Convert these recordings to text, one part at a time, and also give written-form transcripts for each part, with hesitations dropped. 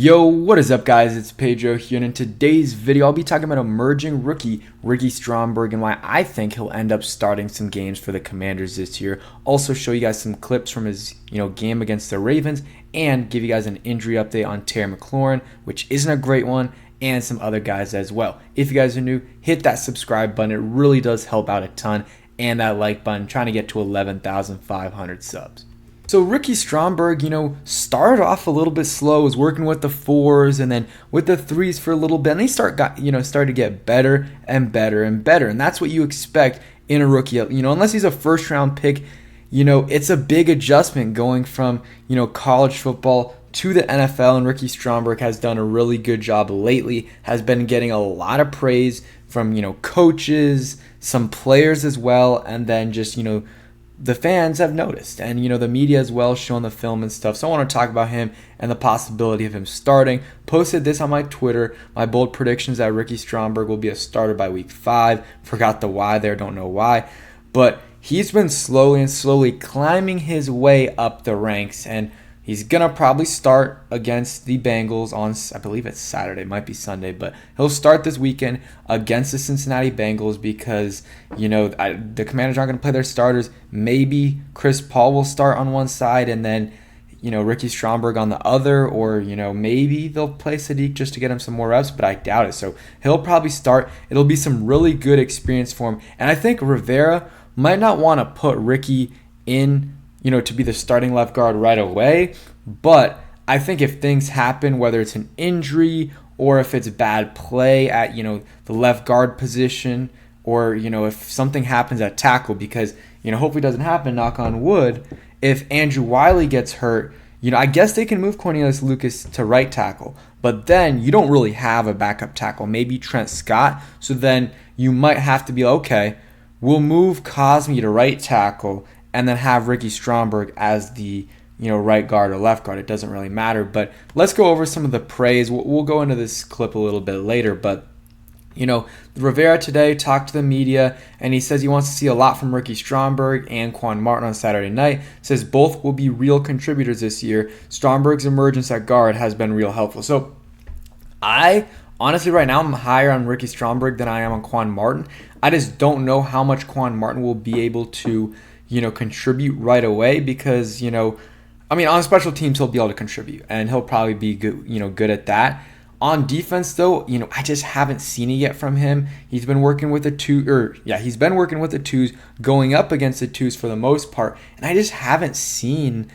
Yo, what is up guys? It's Pedro here, and in today's video I'll be talking about emerging rookie Ricky Stromberg and why I think he'll end up starting some games for the Commanders this year. Also show you guys some clips from his game against the Ravens and give you guys an injury update on Terry McLaurin, which isn't a great one, and some other guys as well. If you guys are new, hit that subscribe button. It really does help out a ton, and that like button, trying to get to 11,500 subs. So Ricky Stromberg, started off a little bit slow, was working with the fours and then with the threes for a little bit, and he started to get better and better and better. And that's what you expect in a rookie. Unless he's a first round pick, it's a big adjustment going from, college football to the NFL, and Ricky Stromberg has done a really good job lately, has been getting a lot of praise from, coaches, some players as well, and then just, the fans have noticed, and the media as well, showing the film and stuff. So I want to talk about him and the possibility of him starting. Posted this on my Twitter, my bold predictions that Ricky Stromberg will be a starter by week 5. Forgot the why there, don't know why, but he's been slowly climbing his way up the ranks, and he's gonna probably start against the Bengals on, I believe it's Saturday, it might be Sunday, but he'll start this weekend against the Cincinnati Bengals because the Commanders aren't gonna play their starters. Maybe Chris Paul will start on one side and then Ricky Stromberg on the other, or maybe they'll play Sadiq just to get him some more reps, but I doubt it. So he'll probably start. It'll be some really good experience for him, and I think Rivera might not want to put Ricky in to be the starting left guard right away. But I think if things happen, whether it's an injury or if it's bad play at, the left guard position, or, if something happens at tackle, because, hopefully it doesn't happen, knock on wood, if Andrew Wiley gets hurt, I guess they can move Cornelius Lucas to right tackle, but then you don't really have a backup tackle, maybe Trent Scott. So then you might have to be, okay, we'll move Cosme to right tackle and then have Ricky Stromberg as the right guard or left guard. It doesn't really matter. But let's go over some of the praise. We'll go into this clip a little bit later. But Rivera today talked to the media, and he says he wants to see a lot from Ricky Stromberg and Quan Martin on Saturday night. Says both will be real contributors this year. Stromberg's emergence at guard has been real helpful. So I honestly, right now, I'm higher on Ricky Stromberg than I am on Quan Martin. I just don't know how much Quan Martin will be able to contribute right away, because, on special teams he'll be able to contribute and he'll probably be good, good at that. On defense though, I just haven't seen it yet from him. He's been working with he's been working with the twos, going up against the twos for the most part, and I just haven't seen,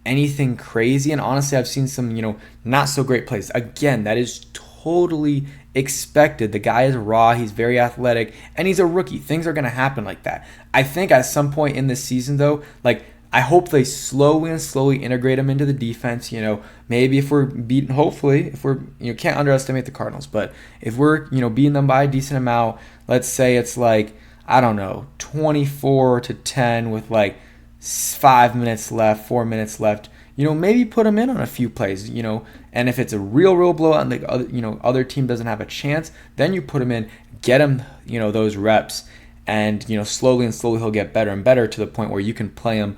anything crazy. And honestly, I've seen some, not so great plays. Again, that is totally expected. The guy is raw, he's very athletic, and he's a rookie. Things are going to happen like that. I think at some point in this season though, I hope they slowly integrate him into the defense. Maybe if we're beaten, hopefully, if we're, can't underestimate the Cardinals, but if we're, beating them by a decent amount, let's say it's 24-10 with 5 minutes left, 4 minutes left, maybe put him in on a few plays, and if it's a real blowout and the other, other team doesn't have a chance, then you put him in, get him, those reps, and, slowly he'll get better and better to the point where you can play him,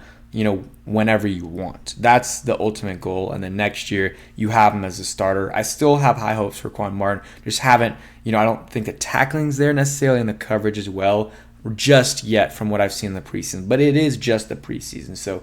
whenever you want. That's the ultimate goal. And then next year you have him as a starter. I still have high hopes for Quan Martin. Just haven't, I don't think the tackling's there necessarily, and the coverage as well just yet from what I've seen in the preseason. But it is just the preseason. So,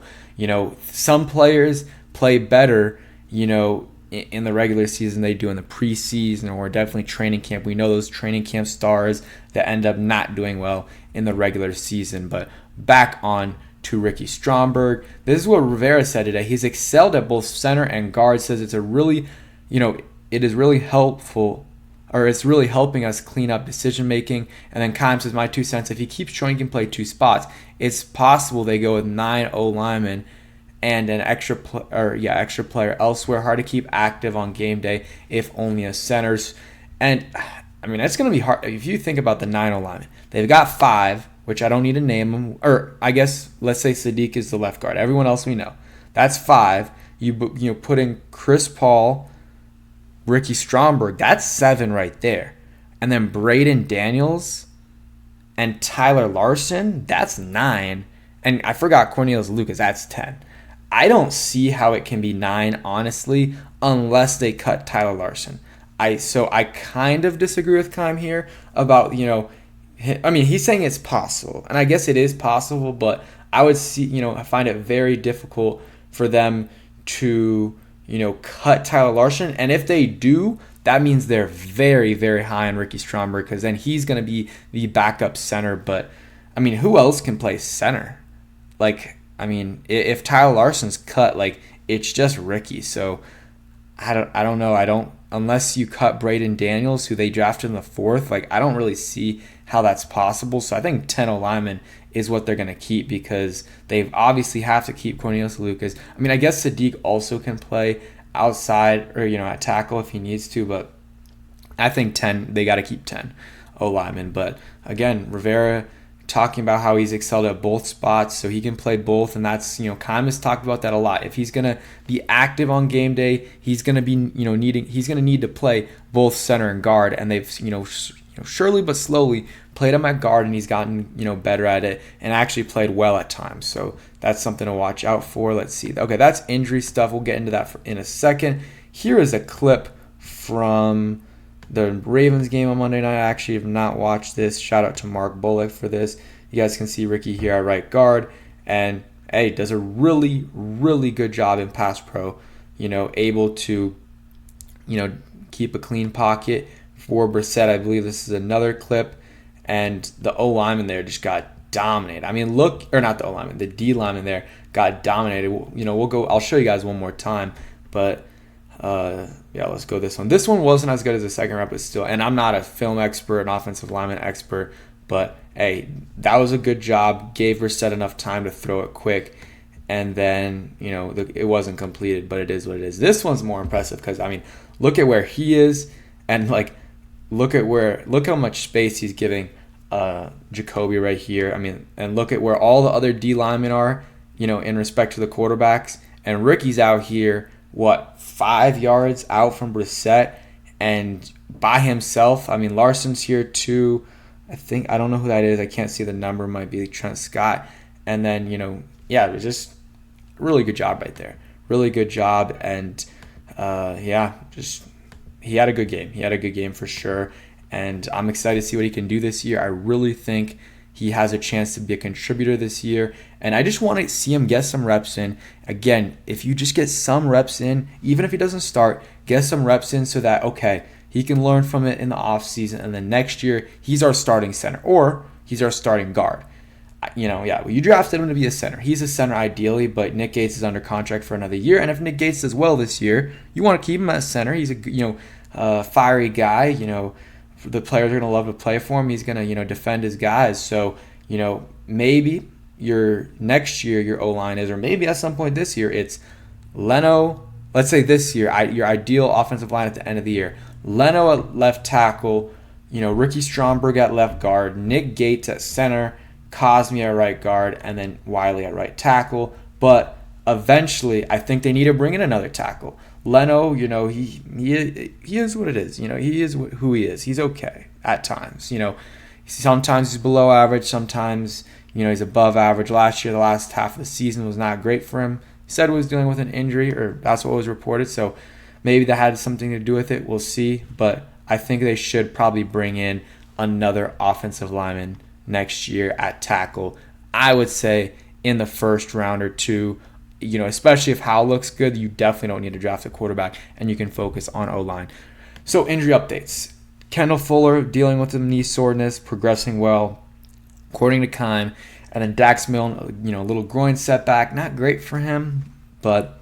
some players play better, in the regular season they do in the preseason, or definitely training camp. We know those training camp stars that end up not doing well in the regular season. But back on to Ricky Stromberg. This is what Rivera said today. He's excelled at both center and guard. Says it's a really, it is really helpful, or it's really helping us clean up decision making. And then Kime says, my 2 cents, if he keeps showing he can play 2 spots, it's possible they go with 9 O-linemen and an extra player elsewhere. Hard to keep active on game day if only as centers. And that's going to be hard. If you think about the 9 O-linemen, they've got 5, which I don't need to name them, or I guess let's say Sadiq is the left guard. Everyone else we know. That's 5. You put in Chris Paul, Ricky Stromberg, that's 7 right there. And then Braden Daniels and Tyler Larson, that's 9. And I forgot Cornelius Lucas, that's 10. I don't see how it can be 9, honestly, unless they cut Tyler Larson. So I kind of disagree with Kime here about, I mean, he's saying it's possible, and I guess it is possible, but I would I find it very difficult for them to, cut Tyler Larson. And if they do, that means they're very, very high on Ricky Stromberg, because then he's going to be the backup center. But, I mean, who else can play center? Like, I mean, if Tyler Larson's cut, like, it's just Ricky. So I don't know. Unless you cut Braden Daniels, who they drafted in the 4th, like, I don't really see how that's possible. So I think 10 linemen is what they're going to keep, because they obviously have to keep Cornelius Lucas. I mean, I guess Sadiq also can play outside or, at tackle if he needs to, but I think 10, they got to keep 10 linemen. But again, Rivera talking about how he's excelled at both spots, so he can play both, and that's, Kime has talked about that a lot. If he's gonna be active on game day, he's gonna be, he's gonna need to play both center and guard, and they've, surely but slowly played him at guard, and he's gotten, better at it, and actually played well at times. So that's something to watch out for. Let's see. Okay, that's injury stuff. We'll get into that in a second. Here is a clip from the Ravens game on Monday night. I actually have not watched this. Shout out to Mark Bullock for this. You guys can see Ricky here at right guard, and hey, does a really, really good job in pass pro. Able to, keep a clean pocket for Brissett. I believe this is another clip, and the O lineman there just got dominated. I mean, not the O lineman, the D lineman there got dominated. We'll go. I'll show you guys one more time, but. Yeah, let's go this one. This one wasn't as good as the second rep, but still. And I'm not a film expert, an offensive lineman expert, but hey, that was a good job. Gave Brissett enough time to throw it quick, and then it wasn't completed, but it is what it is. This one's more impressive because I mean, look at where he is, and like, look how much space he's giving Jacoby right here. I mean, and look at where all the other D linemen are, in respect to the quarterbacks, and Ricky's out here. 5 yards out from Brissett and by himself. I mean, Larson's here too. I don't know who that is. I can't see the number. It might be Trent Scott. And then, it was just a really good job right there. Really good job. And, he had a good game. He had a good game for sure. And I'm excited to see what he can do this year. I really think he has a chance to be a contributor this year. And I just want to see him get some reps in. Again, if you just get some reps in, even if he doesn't start, get some reps in so that, okay, he can learn from it in the offseason. And then next year, he's our starting center or he's our starting guard. You drafted him to be a center. He's a center ideally, but Nick Gates is under contract for another year. And if Nick Gates does well this year, you want to keep him as center. He's a fiery guy, the players are going to love to play for him. He's going to, defend his guys. So, maybe next year your O-line is, or maybe at some point this year, it's Leno. Let's say this year, your ideal offensive line at the end of the year. Leno at left tackle, Ricky Stromberg at left guard, Nick Gates at center, Cosme at right guard, and then Wiley at right tackle. But eventually, I think they need to bring in another tackle. Leno, he is what it is. He is who he is. He's okay at times. Sometimes he's below average. Sometimes, he's above average. Last year, the last half of the season was not great for him. He said he was dealing with an injury, or that's what was reported. So maybe that had something to do with it. We'll see. But I think they should probably bring in another offensive lineman next year at tackle. I would say in the first round or two. Especially if Howell looks good, you definitely don't need to draft a quarterback, and you can focus on O-line. So injury updates. Kendall Fuller dealing with the knee soreness, progressing well, according to Kime. And then Dax Milne, a little groin setback. Not great for him, but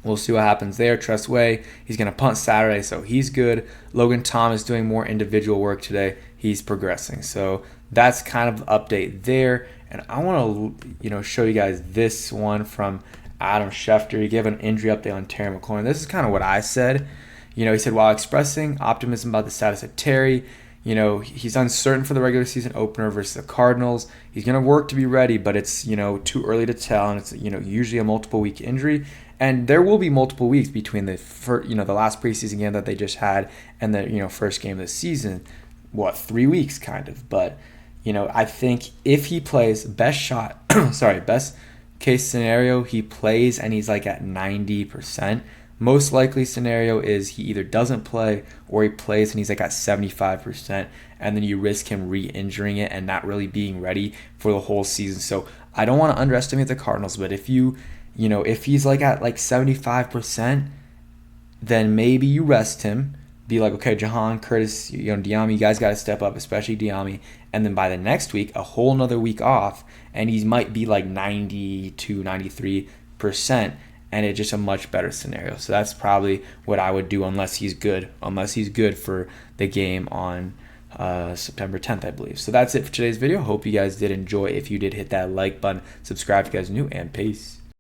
we'll see what happens there. Tress Way, he's going to punt Saturday, so he's good. Logan Thomas doing more individual work today. He's progressing. So that's kind of the update there. And I want to, show you guys this one from Adam Schefter. He gave an injury update on Terry McLaurin. This is kind of what I said. He said, while expressing optimism about the status of Terry, he's uncertain for the regular season opener versus the Cardinals. He's going to work to be ready, but it's, too early to tell. And it's, usually a multiple week injury. And there will be multiple weeks between the last preseason game that they just had and the, first game of the season. 3 weeks kind of. But, I think if he plays best case scenario, he plays and he's like at 90%. Most likely scenario is he either doesn't play or he plays and he's like at 75%, and then you risk him re-injuring it and not really being ready for the whole season. So I don't want to underestimate the Cardinals, but if if he's like at like 75%, then maybe you rest him. Be like, okay, Jahan, Curtis, Diami, you guys got to step up, especially Diami. And then by the next week, a whole nother week off, and he might be like 92, 93%, and it's just a much better scenario. So that's probably what I would do unless he's good for the game on September 10th, I believe. So that's it for today's video. Hope you guys did enjoy. If you did, hit that like button, subscribe if you guys are new, and peace.